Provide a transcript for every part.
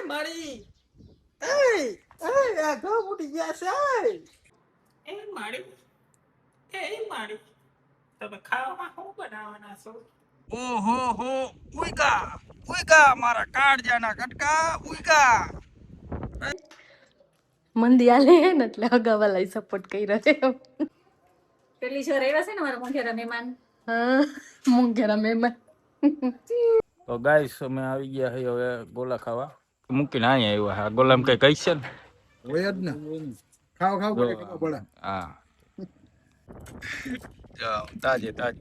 મારી આ ઘઉં ઉડી ગયા છે. એ મારી તમે ખાવામાં શું બનાવવાના છો? ઓહો હો ઉઈગા મારા કાળજાના કટકા ઉઈગા. મંદી આલે ને એટલે અગાવાલા સપોર્ટ કર્યો છે. પેલી શો આવ્યા છે ને મારા મોંઘેરા મહેમાન. હા મોંઘેરા મહેમાન. તો ગાઈસ અમે આવી ગયા છે હવે ગોલા ખાવા. મૂકીને અહીંયા આવ્યા. ગોલામ કઈ કઈ છે ને હોય જ ને. ખાવ પડે ખબર પડે. હા તાજે ધાણા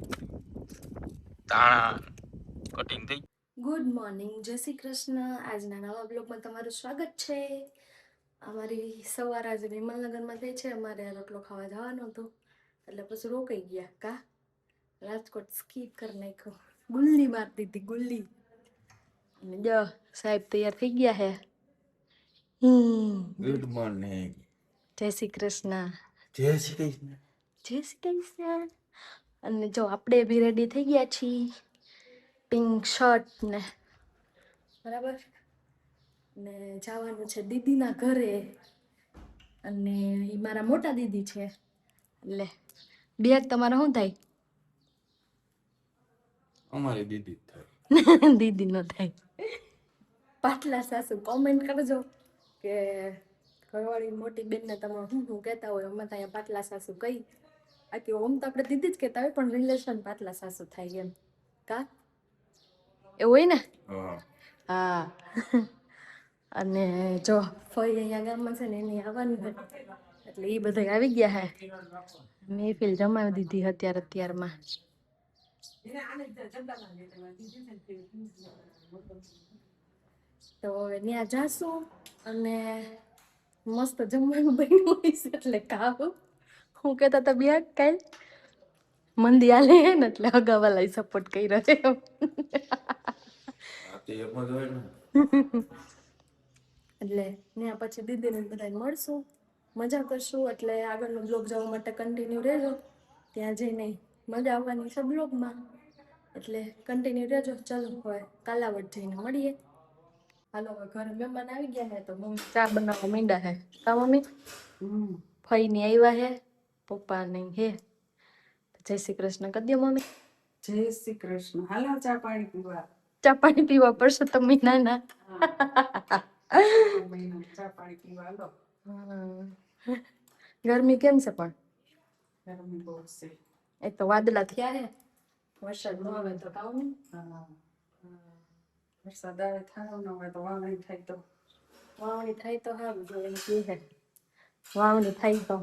કટિંગ થઈ. ગુડ મોર્નિંગ, જય શ્રી કૃષ્ણ. આજના નવા બ્લોગમાં તમારું સ્વાગત છે. અમારી સવાર આજે વિમલનગરમાં થઈ છે. અમારે રોટલો ખાવા જવાનું હતું એટલે પછી રોકાઈ ગયા. કા રાજકોટ સ્કીપ કરી નાખ્યો. ગુલ્લી મારતી દીધી ગુલ્લી. અને જો સાહેબ તૈયાર થઈ ગયા હે. Good morning. જય શ્રી કૃષ્ણ. જય શ્રી કૃષ્ણ. જય શ્રી કૃષ્ણ. અને જો આપણે બી રેડી થઈ ગયા છીએ. પિંક શર્ટ ને બરાબર ને જવાનું છે દીદીના ઘરે. અને એ મારા મોટા દીદી છે એટલે બેગ તમારા શું થાય? અમારી દીદી થાય. દીદી નો થાય. પાટલા સાસુ કોમેન્ટ કરજો કે ઘરવાળી મોટી બેનને તમે શું કહેતા હોય. અમે ત્યાં પાટલા સાસુ કઈ આખી ઓમ તો આપણે દીદી જ કહેતા હોય પણ રિલેશન પાટલા સાસુ થાય એમ. કા એવું હોય ને? હા. અને જો ફઈ અહીંયા ગામમાં છે ને એની આવવાની હોય એટલે એ બધા આવી ગયા હે. મહેફિલ જમાવી દીધી અત્યારમાં. તો હવે ત્યાં જાશું અને મસ્ત જમવાનું બન્યું હોય છે એટલે ખાવું. હું કહેતા હતા બે કાલ મંદી આલે ને એટલે અગાવાલા સપોર્ટ કર્યો છે. એટલે ત્યાં પછી દીદીને બધાને મળશું, મજા કરશું. એટલે આગળનો બ્લોગ જોવા માટે કન્ટિન્યુ રહેજો. ત્યાં જઈને મજા આવવાની છે બ્લોગમાં એટલે કન્ટિન્યુ રહેજો. ચાલો હવે કાલાવડ જઈને મળીએ. હાલો હવે ઘરે મહેમાન આવી ગયા હે તો મમ્મી ચા બનાવવા માંડ્યા હે. કા મમ્મી? ફઈ ની આવ્યા હે, પપ્પા નહીં હે. જય શ્રી કૃષ્ણ કરી દો મમ્મી. જય શ્રી કૃષ્ણ. હાલો ચા પાણી પીવા. ચા પાણી પીવા પડશે તમે નાના. ચા પાણી પીવા હાલો. ગરમી કેમ છે પણ? ગરમી બહુ છે. એ તો વાદળા થયા હે, વરસાદ ન આવે તો કાવ નહીં. વરસાદ આવે થાય ન હોય તો વાવણી થાય તો સારું જો એમ કહે. વાવણી થાય તો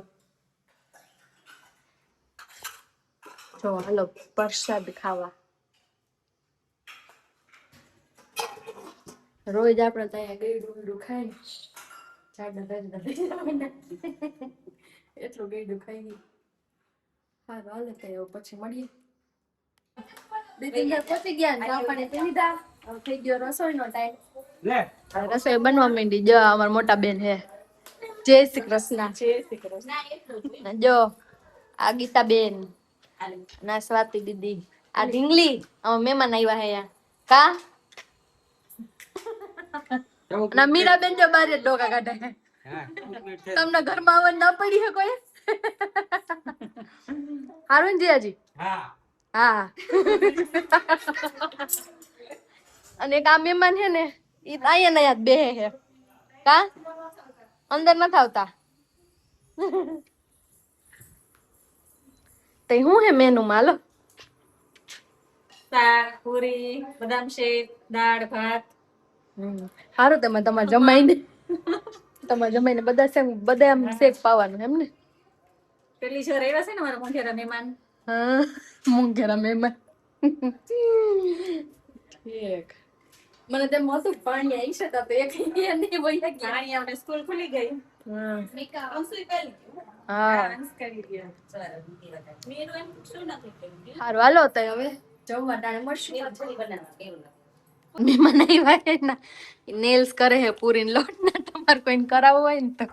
જો હાલો પ્રસાદ ખાવા. રોજ આપણે ત્યાં ગઈડું ખાય ને એટલું ગઈડું ખાઈ. સારું હાલે કઈ પછી મળીએ. દીદી પહોંચી ગયા ને ચા પાણી પી લીધા. હવે થઈ ગયો રસોઈનો ટાઈમ. રસોઈ બનવા માંડી. જો અમારા મોટા બેન હે. જય શ્રી કૃષ્ણ. જય શ્રી કૃષ્ણ. જો આ ગીતા બેન ના સ્વાતિ દીદી આ ઢીંગલી અમે મહેમાન આવ્યા હે કા ના મીરાબેન જો બારે ડોકા કાઢે. તમને ઘરમાં આવવા ના પડી હે કોઈ? હારું જીયાજી? હા. અને એક આ મહેમાન છે ને ઈ અહીંયા યાદ બેહે હે કા અંદર નથી આવતા. તે હું હે મેનુ માં? હાલો શાક, પૂરી, બદામ શેક, દાળ ભાત. સારું તમે તમારે જમાઈને બધા આમ શેક પાવાનું એમ ને? પેલી શો આવ્યા છે ને મારા મોંઘેરા મહેમાન. હા મોંઘેરા મહેમાન. ઠીક. મને તેમ હતું પાણી આવી છે તો એક નહીં વયા ગયા. પાણી આવને સ્કૂલ ખુલી ગઈ. હા સારું હાલો તો હવે જમવા ટાણે મળશું. મહેમાન આવ્યા ના નેલ્સ કરે હે પૂરી લોટ ના. તમારે કોઈને કરાવવું હોય ને તો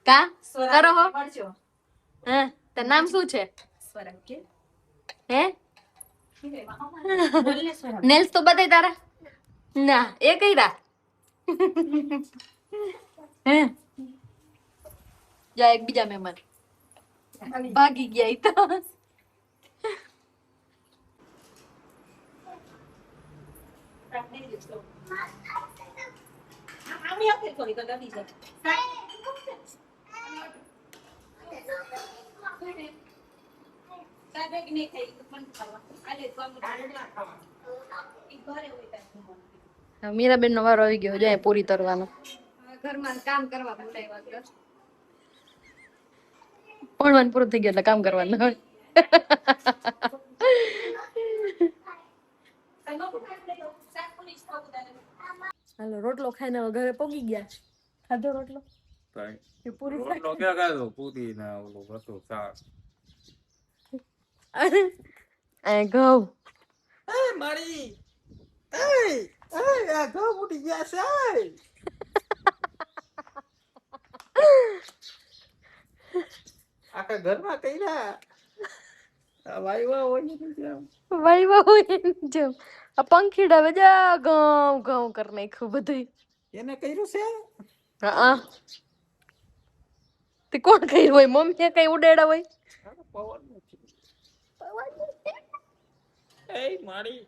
કા કરો હો. હા તાર નામ શું છે? હે નેલ્સ તો બતાય તારા ના એ કર્યા હે જા એક બીજા મહેમાન ભાગી ગયા ઈ તો મીરાબેન નો વારો આવી ગયો જાય પૂરી તરવાનો ઘરમાં કામ કરવા ભણવાનું પૂરું થઈ ગયું એટલે કામ કરવાનું હાલો રોટલો ખાઈને હવે ઘરે પોગી ગયા ખાધો રોટલો કે પૂરી રોટલો ક્યાં ખાધો? પૂરી ને ઓલું હતું શાક. ઘઉં એ મારી એ આ ઘઉં ઉડી ગયા છે આખા ઘરમાં કર્યા વાયવા હોય ને વાયવા હોય જેમ આ પંખીડા બધા ઘઉં ઘઉં કરી નાખ્યું બધું એને કર્યું છે હા તે કોણ કર્યું હોય મમ્મીએ કઈ ઉડાડા હોય પવન નથી એ મારી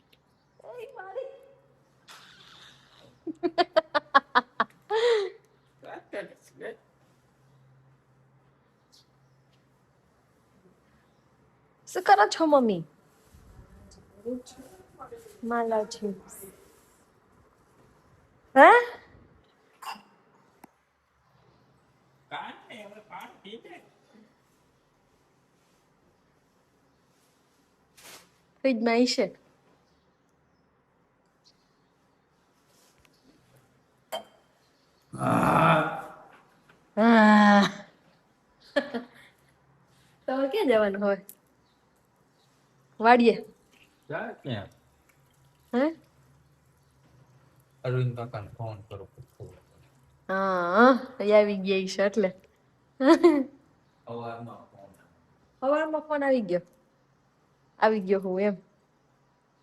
શું કરો છો મમ્મી માલા છે હે ફ્રીજમાં હશે તમારે ક્યાં જવાનું હોય વાડીએ જા ક્યાં? હે અરવિંદ કાકાને ફોન કરો. હા આવી ગયા છે એટલે સવારમાં ફોન. સવારમાં ફોન આવી ગયો હું એમ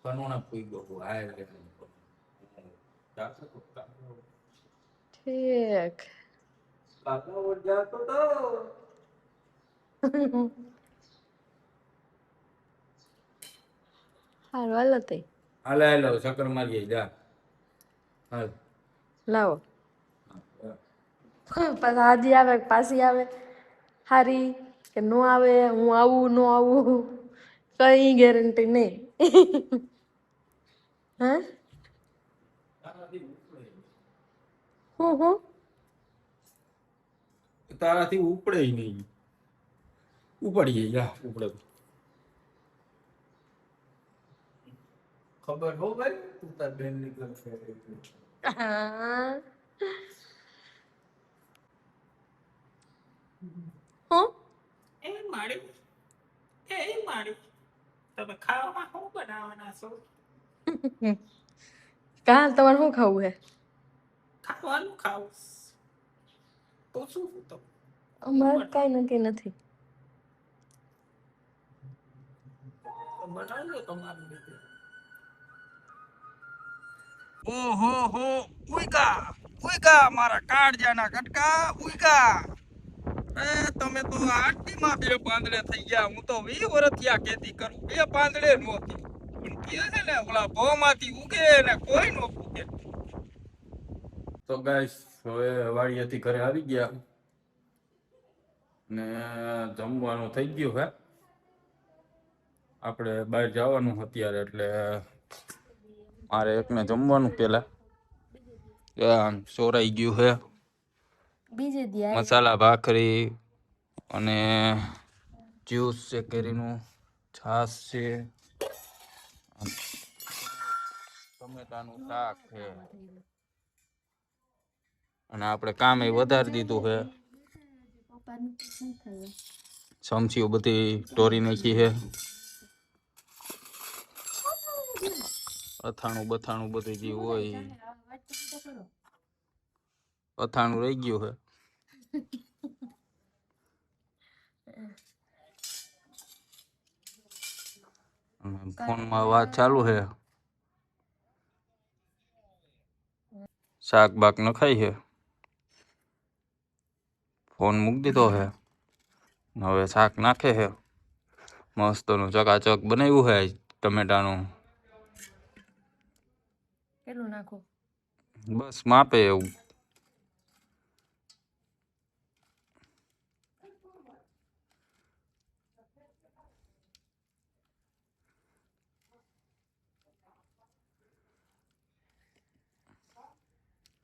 કનોણા પૂગ્યો હું હાય ઠીક કાકા ઓર જાતો તો હારું હાલો તઈ હાલે હાલો ચક્કર મારીએ જા હાલ. લાવો પાછી હાજી આવે પાછી આવે હારી કે નો આવે હું આવું નો આવું કઈ ગેરંટી નહીં હે હું તારાથી ઉપડે નહીં. ઉપડીએ જા ઉપડે ખબર હો ભાઈ તું તાર બેન નીકળ છે. એ મારી તમે ખાવામાં શું બનાવવાના છો કાલ તમારે શું ખાવું હે ખાવાનું ખાવું તો શું તો અમારે કઈ નક્કી નથી બનાવજો તમારું રીતે ઓહો હો ઉઈકા મારા કાળજાના કટકા ઉઈકા એ તમે તો આટલીમાં બે પાંદડે થઈ ગયા હું તો 20 વર્ષથી આ ખેતી કરું બે પાંદડે નહોતી પણ કે છે ને ઓલા ભોમાંથી ઉગે ને કોઈ નો ઉગે. તો ગાઈસ હવે વાડીએથી ઘરે આવી ગયા ને જમવાનું થઈ ગયું હે. આપણે બહાર જવાનું અત્યારે એટલે મારે એકને જમવાનું પેલા સોરાઈ ગયું હે બીજે દી મસાલા ભાખરી અને જ્યુસ છે કેરીનું છાશ છે ટમેટાનું શાક છે અને આપણે કામ એ વધારી દીધું છે. ચમચીઓ બધી ટોરી નાખી છે. અથાણું બથાણું બધું જે હોય અથાણું રહી ગયું છે. ફોનમાં વાત ચાલુ છે. શાક બાક નખાય છે. ફોન મૂકી દીધો છે. હવે શાક નાખે છે. મસ્તનું ચકાચક બનાવ્યું છે ટમેટાનું. કેટલું નાખો? બસ માપે એવું.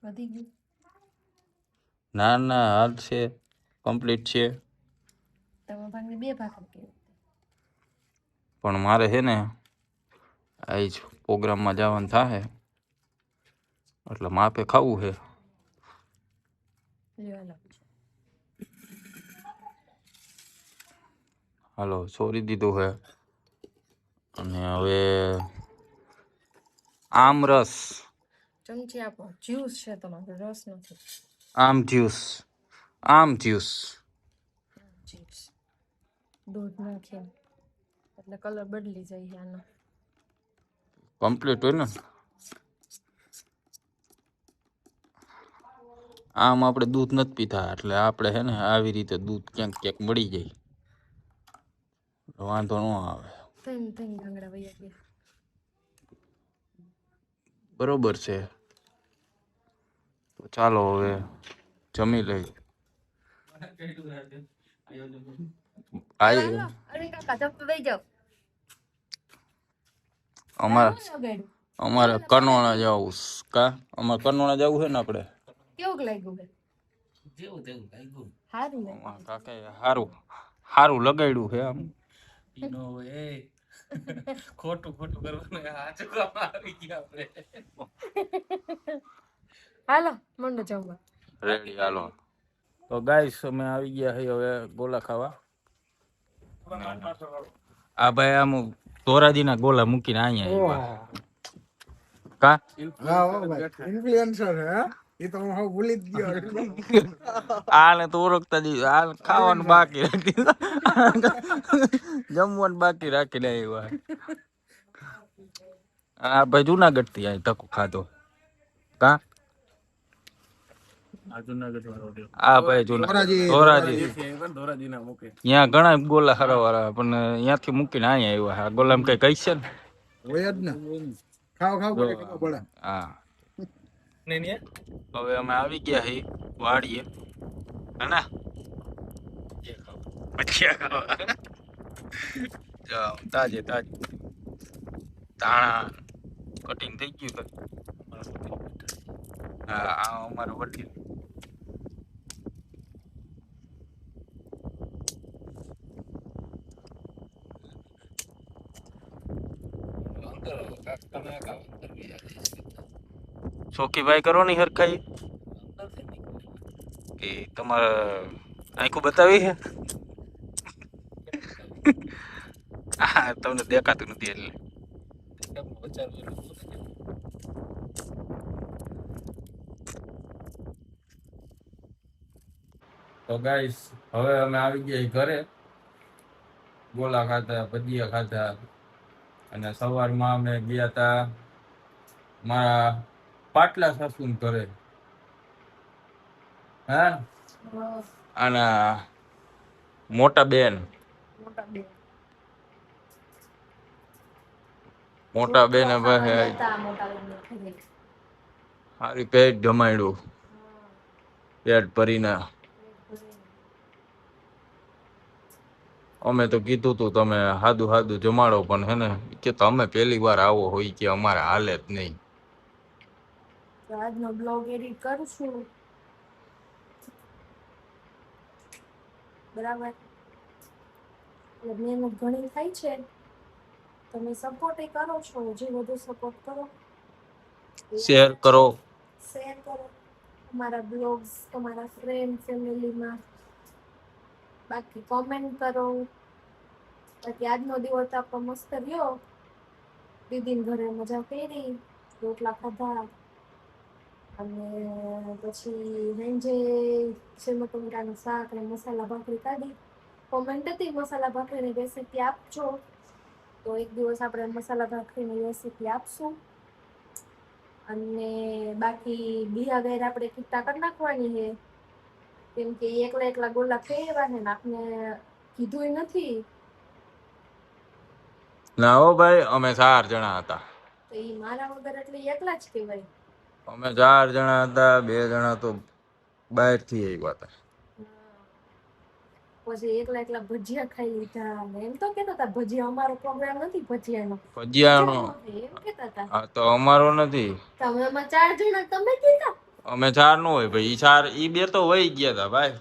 વધી ગયું? ના ના હાલ છે, કમ્પ્લીટ છે. તમે ભાગને 2 ભાગ કરી. પણ મારે છે ને આજ પ્રોગ્રામમાં જવાનું થાય એટલે માપે ખાવું છે. હાલો છોડી દીધું છે. અને હવે આમરસ. ચમચી આપો. જ્યુસ છે તમારો, રસ નથી. આમ જ્યુસ. જ્યુસ દૂધ નાખીને એટલે કલર બદલી જાય છે આનો. કમ્પ્લીટ હોય ને. આમ આપણે દૂધ નથી પીતા એટલે આપણે છે ને આવી રીતે દૂધ ક્યાંક ક્યાંક મળી જાય વાંધો ન આવે. થઈને ગાંગડા વૈયા ગયા. બરોબર છે. તો ચાલો હવે જમી લઈ. અરે કાકા જપ વઈ જાવ. અમારે કરનોળા જવું કા અમારે કરનોળા જવું છે ને આપણે. કેવું લાગ્યું છે? સારું ને? કાકા હારું લગાડ્યું છે આમ. ખોટું કરવાનું સાચું કામ આવી ગયા આપણે. હાલો મંડો જમવા. રેડી હાલો. તો ગાઈસ અમે આવી ગયા છે હવે ગોલા ખાવા. આ ભાઈ આમ ધોરાજીના ગોલા મૂકીને અહીંયા કા ઇન્ફ્લુએન્સર હે એ તો હું ભૂલી જ ગયો. આને તો ઓળખતા જ આ ખાવાનું બાકી રાખી જમવાનું બાકી રાખીને આવ્યા. આ ભાઈ જુનાગઢ થી અહીં ધક્કો ખાધો કા. આ ભાઈ ધોરાજી ત્યાં ઘણા ગોલા હરવા પણ ત્યાંથી મૂકીને અહીંયા આવ્યા. આ ગોલામ કઈ કઈ છે ને હોય જ ને. ખાવ પડે હા. હવે અમે આવી ગયા હી વાડીએ હે તાજે તાણા કટિંગ થઈ ગયું. હા આ અમારું વડીલ. ચોકીભાઈ કરો ની હરખાઈ કે તમારે આંખું બતાવી છે. હા તમને દેખાતું નથી એટલે. તો ગાઈસ હવે અમે આવી ગયા ઘરે. ગોલા ખાધા, ભજીયા ખાધા અને સવારમાં અમે ગયા હતા મારા પાટલા સાસુ ઘરે. હા અને મોટા બેન હારી પેટ જમાડ્યું પેટ ભરીને. અમે તો કીધું તું તમે હાદું જમાડો પણ હે ને કે તમે પહેલી વાર આવો હોય કે અમારે હાલે જ નહીં. આજનો બ્લોગ એડિટ કરું છું બરાબર. મહેનત ઘણી થાય છે. તમે સપોર્ટ કરો છો. જે વધુ સપોર્ટ કરો, શેર કરો અમારા બ્લોગ્સ તમારા ફ્રેન્ડ ફેમિલીમાં. બાકી કોમેન્ટ કરો. બાકી આજનો દિવસ આપણો મસ્ત રહ્યો. દીદીને ઘરે મજા કરી, રોટલા ખાધા અને પછી સાંજે સેવ ટમેટાનું શાક અને મસાલા ભાખરી ખાધી. કોમેન્ટ હતી મસાલા ભાખરીની રેસીપી આપજો, તો એક દિવસ આપણે મસાલા ભાખરીની રેસીપી આપશું. અને બાકી બીજા ગેર આપણે કીટા કરી નાખવાની છે, કેમ કે એકલા એકલા ગોલા ફેરવા છે ને આપને કીધું નથી. ના હો ભાઈ, અમે 4 જણા હતા. તો એ મારા વગર એટલે એકલા જ કહેવાય. અમે 4 જણા હતા, 2 જણા તો બહારથી આવ્યા હતા. પછી એકલા એકલા ભજીયા ખાઈ લીધા ને એમ તો કહેતા હતા ભજીયા અમારો પ્રોગ્રામ નથી ભજીયાનો. ભજીયાનો એમ કહેતા હતા. આ તો અમારો નથી. તમે આમાં 4 જણા તમે કીધા. અમે 4 નો હોય ભાઈ, ઈ 4 ઈ 2 તો વહી ગયા હતા ભાઈ.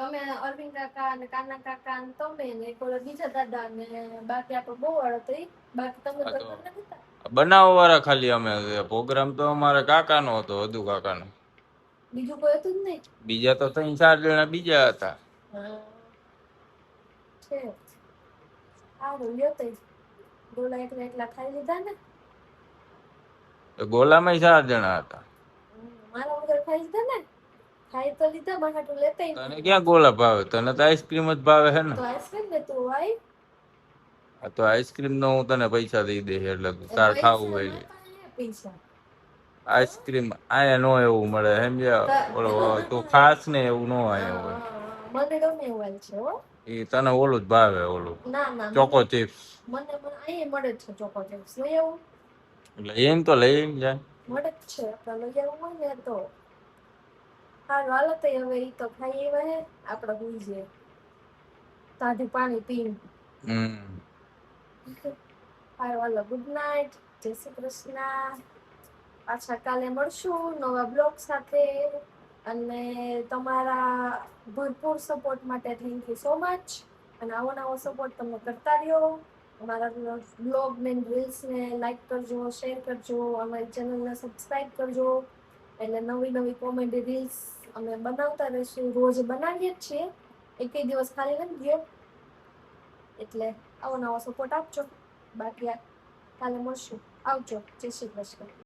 તમે અરવિંદ કાકા અને કાના કાકા ને તમે ને એક ઓલા બીજા દાદા ને બાકી આપણો બોવાળો તો ઈ. બાકી તમે તો તમને કીધા. બનાવવા વાળા ખાલી અમે. પ્રોગ્રામ તો અમારા કાકાનો હતો, વધુ કાકાનો. બીજું કોઈ હતું જ નહીં. બીજા તો 3-4 જણા બીજા હતા. છે સારું લ્યો તો ગોલા એકલા એકલા ખાઈ લીધા ને. તો ગોલામાં 4 જણા હતા. મારા વગર ખાઈ લીધા ને. ખાઈ તો લીધા મારા લેતા તને ક્યાં ગોલા ભાવે? તને તો આઈસ્ક્રીમ જ ભાવે છે ને. તો આઈસ્ક્રીમ ને તું આઈ. આ તો આઈસ્ક્રીમ નો હું તને પૈસા દઈ દે એટલે તાર ખાવું હોય. પૈસા આઈસ્ક્રીમ આયા નો એવું મળે સમજ્યા? ઓલો તું ખાસ ને એવું નો આયા હોય. મને ગમે એવું છે હો. એ તને ઓલું જ ભાવે, ઓલું ના ના ચોકો ચિપ્સ. મને અહીંયા મળે છે ચોકો ચિપ્સ. લઈ આવું એટલે એમ તો લઈને જાય. મળે જ છે તો લઈ આવું હોય ને તો સારું હાલો તો હવે ઈ તો ખાઈ એવા હે આપણે ભૂલી જઈએ તાજું પાણી પીને. સારું હાલો ગુડ નાઇટ, જય શ્રી કૃષ્ણ. પાછા કાલે મળશું નવા બ્લોગ સાથે અને તમારા ભરપૂર સપોર્ટ માટે થેન્ક યુ સો મચ. અને આવો નવો સપોર્ટ તમે કરતા રહ્યો. અમારા બ્લોગ ને રીલ્સને લાઈક કરજો, શેર કરજો, અમારી ચેનલને સબસ્ક્રાઈબ કરજો. એટલે નવી નવી કોમેડી રીલ્સ અમે બનાવતા રહીશું. રોજ બનાવીએ જ છીએ, એકેય દિવસ ખાલી નથી ગયો. એટલે આવો નવો સપોર્ટ આપજો. બાકી કાલે મળશું. આવજો. જય શ્રી કૃષ્ણ.